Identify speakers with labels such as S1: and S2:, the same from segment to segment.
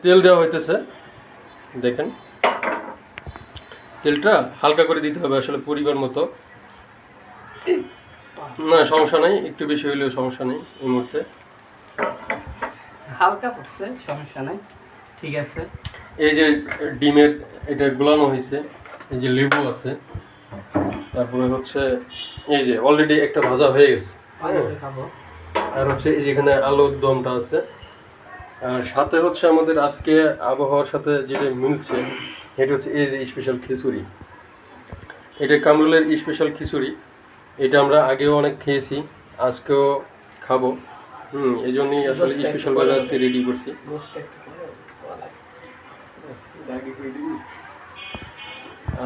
S1: তেল দেওয়া হইতেছে, দেখেন তেলটা হালকা করে দিতে হবে আসলে পরিমাণ মতো। না সমস্যা নাই, একটু বেশি হইলেও সমস্যা নেই এই মুহূর্তে।
S2: হালকা পড়ছে, সমস্যা নাই, ঠিক আছে।
S1: এই যে ডিমের এটা গোলানো হয়েছে, এই যে লেবু আছে, তারপরে হচ্ছে এই যে অলরেডি একটা ভাজা হয়ে গেছে,
S2: খাবো।
S1: আর হচ্ছে এই যেখানে আলুর দমটা আছে, আর সাথে হচ্ছে আমাদের আজকে আবহাওয়ার সাথে যেটা মিলছে এটা হচ্ছে এই যে স্পেশাল খিচুড়ি। এটা কামরুলের স্পেশাল খিচুড়ি, এটা আমরা আগেও অনেক খেয়েছি, আজকেও খাবো। এই জন্যই আসলে স্পেশালভাবে আজকে রেডি করছি।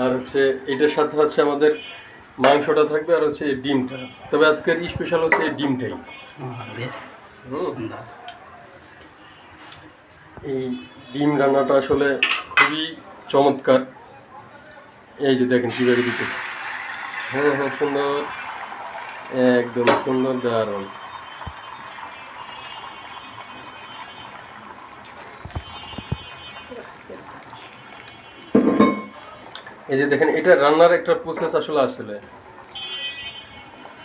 S1: আর হচ্ছে এটার সাথে হচ্ছে আমাদের মাংসটা থাকবে আর হচ্ছে ডিমটা, তবে আজকের স্পেশাল হচ্ছে এই ডিমটাই। এই ডিম রান্নাটা আসলে খুবই চমৎকার। এই যে দেখেন কীভাবে দিতে, হ্যাঁ হ্যাঁ সুন্দর, একদম সুন্দর, দারুণ। এই যে দেখেন এটা রান্নার একটা প্রসেস আসলে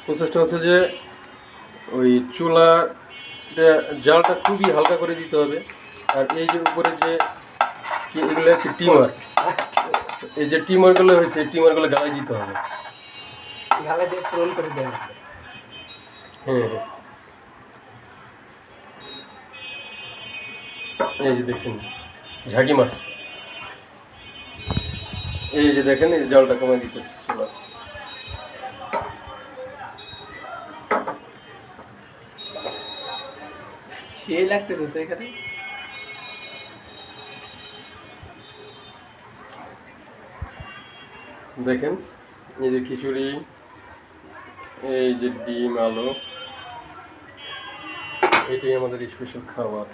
S1: প্রসেসটা হচ্ছে যে ওই চুলা জালটা খুবই হালকা করে দিতে হবে। আর এই যে উপরে যে এগুলো হচ্ছে টিমার, এই যে টিমারগুলো হয়েছে এই টিমারগুলো গালাই দিতে হবে,
S2: গালে দিয়ে পূরণ করে দেওয়া হবে।
S1: হ্যাঁ হ্যাঁ, এই যে দেখছেন ঝাঁকি মাছ, এই যে দেখেন এই জালটা কমাই দিতেছে চুলা।
S2: সেই লাগতেছে তো এখানে।
S1: দেখেন এই যে খিচুড়ি, এই যে ডিম আলু, এটাই আমাদের স্পেশাল খাবার।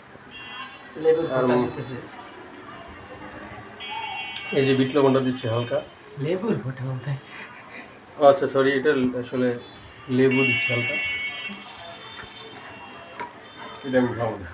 S1: এই যে বিট লবণটা দিচ্ছে হালকা,
S2: লেবুর ফোঁটা বলতে,
S1: আচ্ছা সরি, এটা আসলে লেবু দিচ্ছে হালকা, এটা আমি খাবো না।